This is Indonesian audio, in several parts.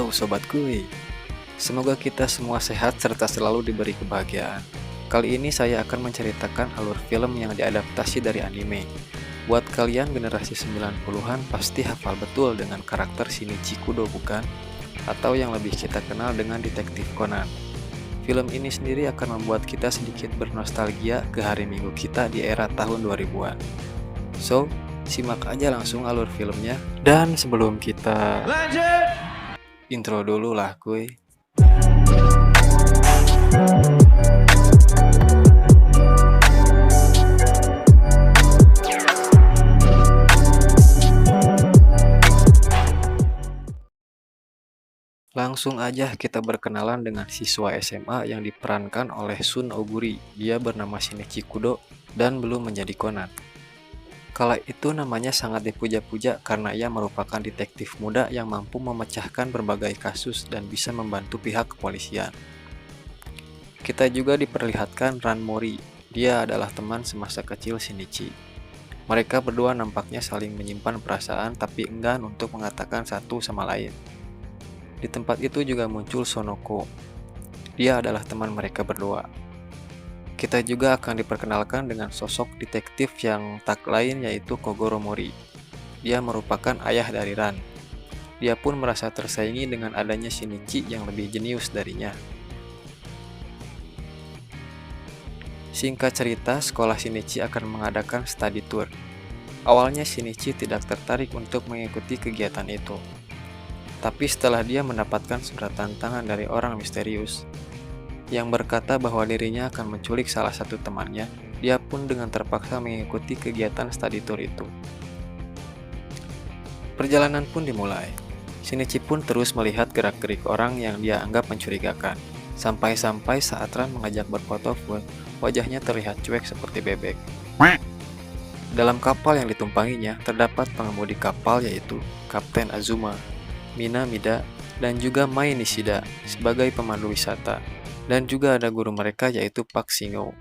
Halo Sobat Kuy, semoga kita semua sehat serta selalu diberi kebahagiaan. Kali ini saya akan menceritakan alur film yang diadaptasi dari anime. Buat kalian generasi 90-an pasti hafal betul dengan karakter Shinichi Kudo bukan? Atau yang lebih kita kenal dengan Detektif Conan. Film ini sendiri akan membuat kita sedikit bernostalgia ke hari minggu kita di era tahun 2000-an. So, simak aja langsung alur filmnya. Dan sebelum kita lanjut, intro dulu lah kuy. Langsung aja kita berkenalan dengan siswa SMA yang diperankan oleh Sun Oguri. Dia bernama Shinichi Kudo dan belum menjadi Conan. Kala itu namanya sangat dipuja-puja karena ia merupakan detektif muda yang mampu memecahkan berbagai kasus dan bisa membantu pihak kepolisian. Kita juga diperlihatkan Ran Mori. Dia adalah teman semasa kecil Shinichi. Mereka berdua nampaknya saling menyimpan perasaan tapi enggan untuk mengatakan satu sama lain. Di tempat itu juga muncul Sonoko. Dia adalah teman mereka berdua. Kita juga akan diperkenalkan dengan sosok detektif yang tak lain yaitu Kogoro Mori. Dia merupakan ayah dari Ran. Dia pun merasa tersaingi dengan adanya Shinichi yang lebih jenius darinya. Singkat cerita, sekolah Shinichi akan mengadakan study tour. Awalnya Shinichi tidak tertarik untuk mengikuti kegiatan itu. Tapi setelah dia mendapatkan surat tantangan dari orang misterius yang berkata bahwa dirinya akan menculik salah satu temannya, dia pun dengan terpaksa mengikuti kegiatan study tour itu. Perjalanan pun dimulai. Shinichi pun terus melihat gerak-gerik orang yang dia anggap mencurigakan. Sampai-sampai saat Ran mengajak berfoto pun, wajahnya terlihat cuek seperti bebek. Dalam kapal yang ditumpanginya, terdapat pengemudi kapal yaitu Kapten Azuma, Minamida, dan juga Mai Nishida sebagai pemandu wisata. Dan juga ada guru mereka yaitu Pak Shingo.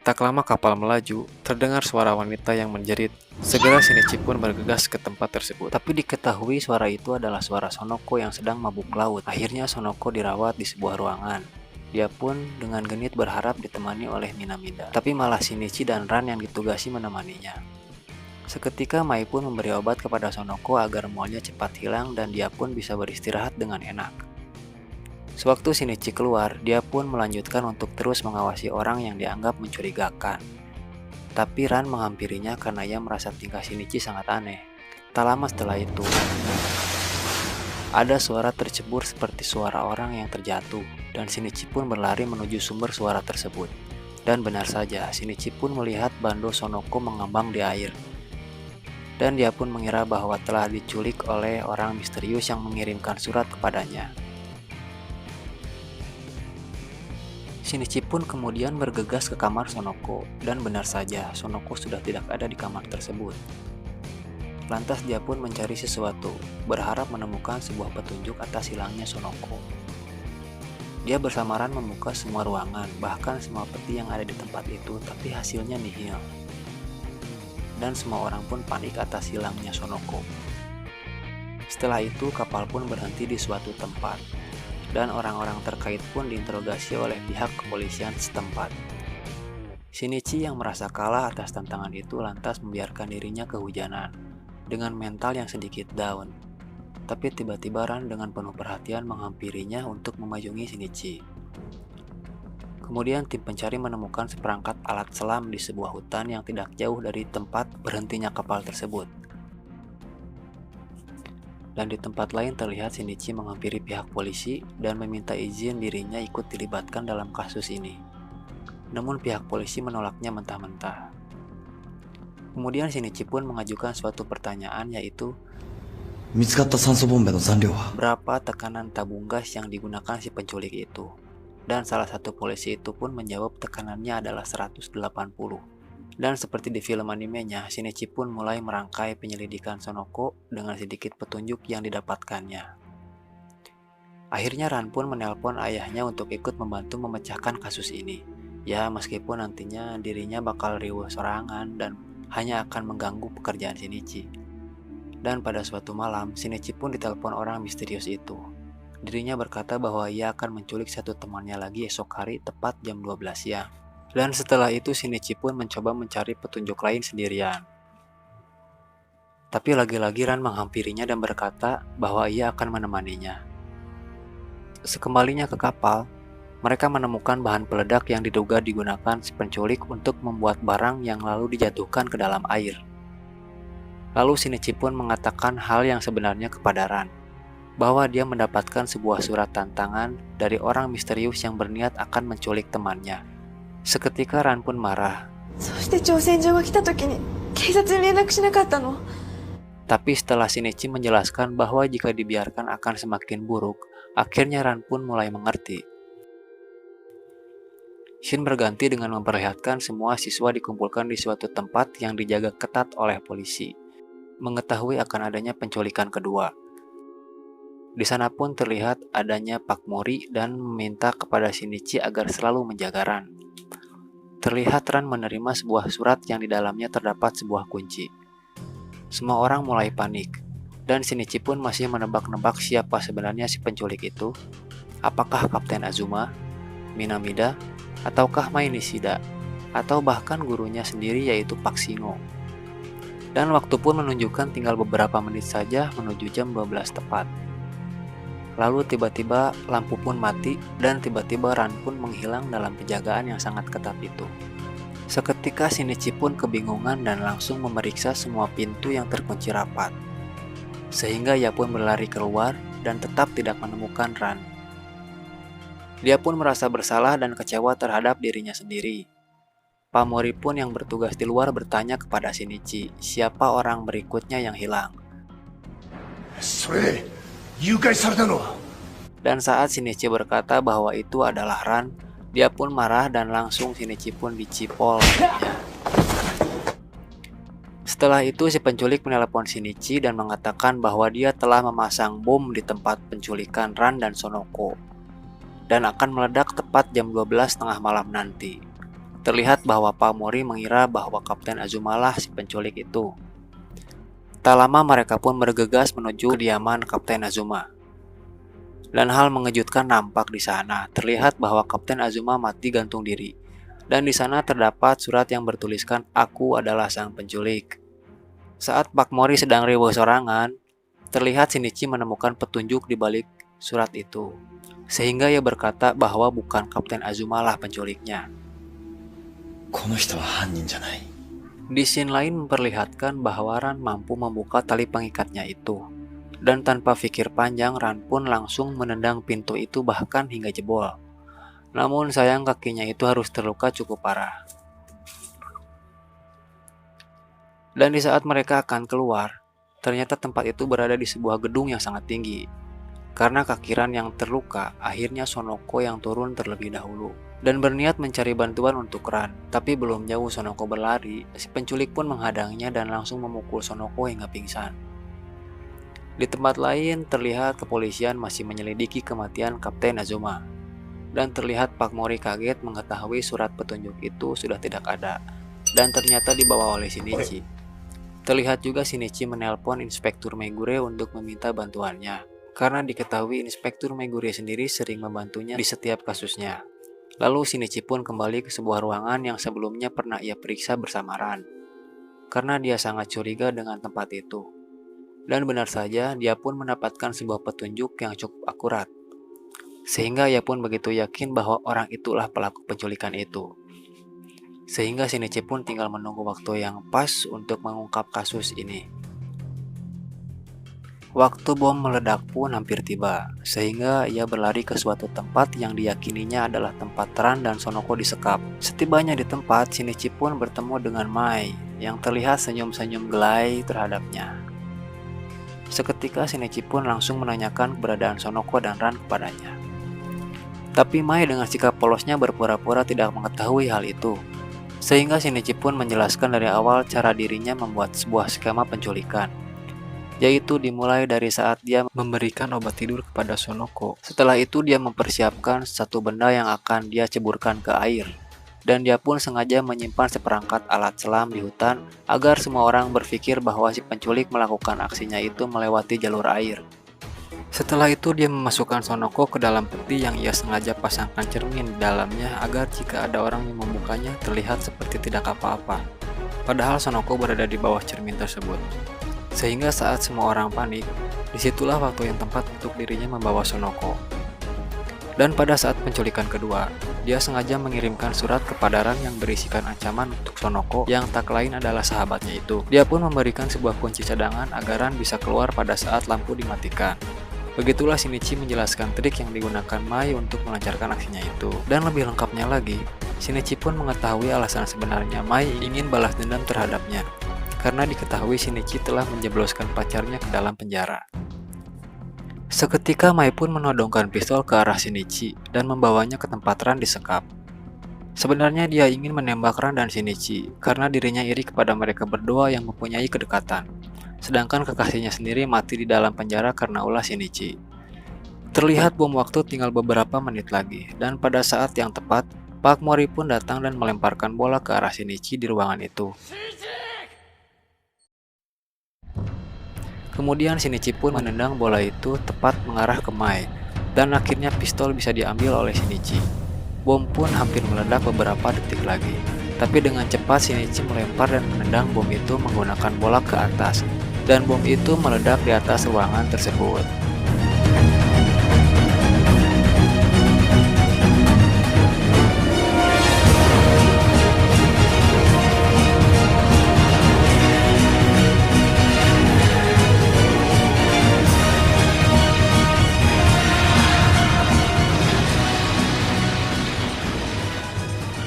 Tak lama kapal melaju, terdengar suara wanita yang menjerit. Segera Shinichi pun bergegas ke tempat tersebut. Tapi diketahui suara itu adalah suara Sonoko yang sedang mabuk laut. Akhirnya Sonoko dirawat di sebuah ruangan. Dia pun dengan genit berharap ditemani oleh Minamida. Tapi malah Shinichi dan Ran yang ditugasi menemaninya. Seketika Mai pun memberi obat kepada Sonoko agar mualnya cepat hilang dan dia pun bisa beristirahat dengan enak. Sewaktu Shinichi keluar, dia pun melanjutkan untuk terus mengawasi orang yang dianggap mencurigakan. Tapi Ran menghampirinya karena ia merasa tingkah Shinichi sangat aneh. Tak lama setelah itu, ada suara tercebur seperti suara orang yang terjatuh, dan Shinichi pun berlari menuju sumber suara tersebut. Dan benar saja, Shinichi pun melihat Bando Sonoko mengambang di air. Dan dia pun mengira bahwa telah diculik oleh orang misterius yang mengirimkan surat kepadanya. Shinichi pun kemudian bergegas ke kamar Sonoko, dan benar saja Sonoko sudah tidak ada di kamar tersebut. Lantas dia pun mencari sesuatu, berharap menemukan sebuah petunjuk atas hilangnya Sonoko. Dia bersama Ran membuka semua ruangan, bahkan semua peti yang ada di tempat itu, tapi hasilnya nihil. Dan semua orang pun panik atas hilangnya Sonoko. Setelah itu kapal pun berhenti di suatu tempat, dan orang-orang terkait pun diinterogasi oleh pihak kepolisian setempat. Shinichi yang merasa kalah atas tantangan itu lantas membiarkan dirinya kehujanan, dengan mental yang sedikit down. Tapi tiba-tiba Ran dengan penuh perhatian menghampirinya untuk memayungi Shinichi. Kemudian tim pencari menemukan seperangkat alat selam di sebuah hutan yang tidak jauh dari tempat berhentinya kapal tersebut. Dan di tempat lain terlihat Shinichi menghampiri pihak polisi dan meminta izin dirinya ikut dilibatkan dalam kasus ini. Namun pihak polisi menolaknya mentah-mentah. Kemudian Shinichi pun mengajukan suatu pertanyaan yaitu, berapa tekanan tabung gas yang digunakan si penculik itu? Dan salah satu polisi itu pun menjawab tekanannya adalah 180. Dan seperti di film animenya, Shinichi pun mulai merangkai penyelidikan Sonoko dengan sedikit petunjuk yang didapatkannya. Akhirnya Ran pun menelpon ayahnya untuk ikut membantu memecahkan kasus ini. Ya, meskipun nantinya dirinya bakal riweuh sorangan dan hanya akan mengganggu pekerjaan Shinichi. Dan pada suatu malam, Shinichi pun ditelepon orang misterius itu. Dirinya berkata bahwa ia akan menculik satu temannya lagi esok hari tepat jam 12 siang. Dan setelah itu Shinichi pun mencoba mencari petunjuk lain sendirian. Tapi lagi-lagi Ran menghampirinya dan berkata bahwa ia akan menemaninya. Sekembalinya ke kapal, mereka menemukan bahan peledak yang diduga digunakan si penculik untuk membuat barang yang lalu dijatuhkan ke dalam air. Lalu Shinichi pun mengatakan hal yang sebenarnya kepada Ran, bahwa dia mendapatkan sebuah surat tantangan dari orang misterius yang berniat akan menculik temannya. Seketika Ran pun marah. Tapi setelah Shinichi menjelaskan bahwa jika dibiarkan akan semakin buruk, akhirnya Ran pun mulai mengerti. Shin berganti dengan memperlihatkan semua siswa dikumpulkan di suatu tempat yang dijaga ketat oleh polisi, mengetahui akan adanya penculikan kedua. Di sana pun terlihat adanya Pak Mori dan meminta kepada Shinichi agar selalu menjaga Ran. Terlihat Ran menerima sebuah surat yang di dalamnya terdapat sebuah kunci. Semua orang mulai panik, dan Shinichi pun masih menebak-nebak siapa sebenarnya si penculik itu. Apakah Kapten Azuma, Minamida, ataukah Mai Nishida, atau bahkan gurunya sendiri yaitu Pak Shingo. Dan waktu pun menunjukkan tinggal beberapa menit saja menuju jam 12 tepat. Lalu tiba-tiba lampu pun mati dan tiba-tiba Ran pun menghilang dalam penjagaan yang sangat ketat itu. Seketika Shinichi pun kebingungan dan langsung memeriksa semua pintu yang terkunci rapat. Sehingga ia pun berlari keluar dan tetap tidak menemukan Ran. Dia pun merasa bersalah dan kecewa terhadap dirinya sendiri. Pak Mori pun yang bertugas di luar bertanya kepada Shinichi siapa orang berikutnya yang hilang. Dan saat Shinichi berkata bahwa itu adalah Ran, dia pun marah dan langsung Shinichi pun dicipol. Setelah itu si penculik menelepon Shinichi dan mengatakan bahwa dia telah memasang bom di tempat penculikan Ran dan Sonoko dan akan meledak tepat jam 12 tengah malam nanti. Terlihat bahwa Pak Mori mengira bahwa Kapten Azuma lah si penculik itu. Tak lama mereka pun bergegas menuju kediaman Kapten Azuma. Dan hal mengejutkan nampak di sana. Terlihat bahwa Kapten Azuma mati gantung diri. Dan di sana terdapat surat yang bertuliskan "Aku adalah sang penculik". Saat Pak Mori sedang riweuh sorangan, terlihat Shinichi menemukan petunjuk di balik surat itu. Sehingga ia berkata bahwa bukan Kapten Azuma lah penculiknya. Di scene lain memperlihatkan bahwa Ran mampu membuka tali pengikatnya itu. Dan tanpa pikir panjang, Ran pun langsung menendang pintu itu bahkan hingga jebol. Namun sayang kakinya itu harus terluka cukup parah. Dan di saat mereka akan keluar, ternyata tempat itu berada di sebuah gedung yang sangat tinggi. Karena kaki Ran yang terluka, akhirnya Sonoko yang turun terlebih dahulu dan berniat mencari bantuan untuk Ran. Tapi belum jauh Sonoko berlari, si penculik pun menghadangnya dan langsung memukul Sonoko hingga pingsan. Di tempat lain terlihat kepolisian masih menyelidiki kematian Kapten Azuma. Dan terlihat Pak Mori kaget mengetahui surat petunjuk itu sudah tidak ada dan ternyata dibawa oleh Shinichi. Terlihat juga Shinichi menelpon Inspektur Megure untuk meminta bantuannya, karena diketahui Inspektur Megure sendiri sering membantunya di setiap kasusnya. Lalu Shinichi pun kembali ke sebuah ruangan yang sebelumnya pernah ia periksa bersama Ran, karena dia sangat curiga dengan tempat itu. Dan benar saja, dia pun mendapatkan sebuah petunjuk yang cukup akurat. Sehingga ia pun begitu yakin bahwa orang itulah pelaku penculikan itu. Sehingga Shinichi pun tinggal menunggu waktu yang pas untuk mengungkap kasus ini. Waktu bom meledak pun hampir tiba, sehingga ia berlari ke suatu tempat yang diyakininya adalah tempat Ran dan Sonoko disekap. Setibanya di tempat, Shinichi pun bertemu dengan Mai, yang terlihat senyum-senyum gelai terhadapnya. Seketika Shinichi pun langsung menanyakan keberadaan Sonoko dan Ran kepadanya. Tapi Mai dengan sikap polosnya berpura-pura tidak mengetahui hal itu. Sehingga Shinichi pun menjelaskan dari awal cara dirinya membuat sebuah skema penculikan. Yaitu dimulai dari saat dia memberikan obat tidur kepada Sonoko. Setelah itu dia mempersiapkan satu benda yang akan dia ceburkan ke air. dan dia pun sengaja menyimpan seperangkat alat selam di hutan agar semua orang berpikir bahwa si penculik melakukan aksinya itu melewati jalur air. Setelah itu dia memasukkan Sonoko ke dalam peti yang ia sengaja pasangkan cermin di dalamnya agar jika ada orang yang membukanya terlihat seperti tidak apa-apa. Padahal Sonoko berada di bawah cermin tersebut. Sehingga saat semua orang panik, disitulah waktu yang tepat untuk dirinya membawa Sonoko. Dan pada saat penculikan kedua, dia sengaja mengirimkan surat kepada Ran yang berisikan ancaman untuk Sonoko yang tak lain adalah sahabatnya itu. Dia pun memberikan sebuah kunci cadangan agar Ran bisa keluar pada saat lampu dimatikan. Begitulah Shinichi menjelaskan trik yang digunakan Mai untuk melancarkan aksinya itu. Dan lebih lengkapnya lagi, Shinichi pun mengetahui alasan sebenarnya Mai ingin balas dendam terhadapnya. Karena diketahui Shinichi telah menjebloskan pacarnya ke dalam penjara. Seketika Mai pun menodongkan pistol ke arah Shinichi dan membawanya ke tempat Ran disekap. Sebenarnya dia ingin menembak Ran dan Shinichi karena dirinya iri kepada mereka berdua yang mempunyai kedekatan. Sedangkan kekasihnya sendiri mati di dalam penjara karena ulah Shinichi. Terlihat bom waktu tinggal beberapa menit lagi, dan pada saat yang tepat, Pak Mori pun datang dan melemparkan bola ke arah Shinichi di ruangan itu. Kemudian Shinichi pun menendang bola itu tepat mengarah ke Mai, dan akhirnya pistol bisa diambil oleh Shinichi. Bom pun hampir meledak beberapa detik lagi, tapi dengan cepat Shinichi melempar dan menendang bom itu menggunakan bola ke atas, dan bom itu meledak di atas ruangan tersebut.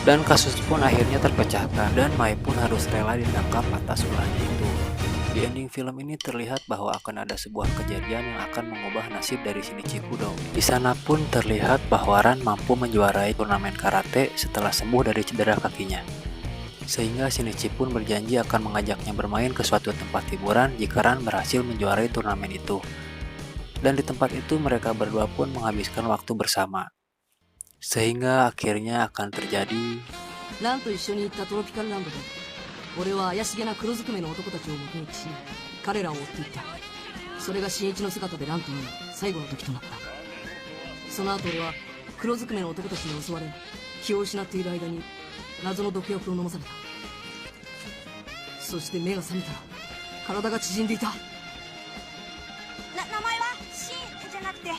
Dan kasus pun akhirnya terpecahkan dan Mai pun harus rela ditangkap atas ulahnya itu. Di ending film ini terlihat bahwa akan ada sebuah kejadian yang akan mengubah nasib dari Shinichi Kudo. Di sana pun terlihat bahwa Ran mampu menjuarai turnamen karate setelah sembuh dari cedera kakinya. Sehingga Shinichi pun berjanji akan mengajaknya bermain ke suatu tempat hiburan jika Ran berhasil menjuarai turnamen itu. Dan di tempat itu mereka berdua pun menghabiskan waktu bersama. Sehingga akhirnya akan terjadi ランと一緒に行ったトロピカルランドで俺は怪しげな黒ずくめの男たちを目撃し彼らを追っていった。それが新一の姿でランと会う最後の時となった。その後俺は黒ずくめの男たちに襲われ気を失っている間に謎の毒薬を飲まされた。そして目が覚めたら体が縮んでいた。名前はシンじゃなくて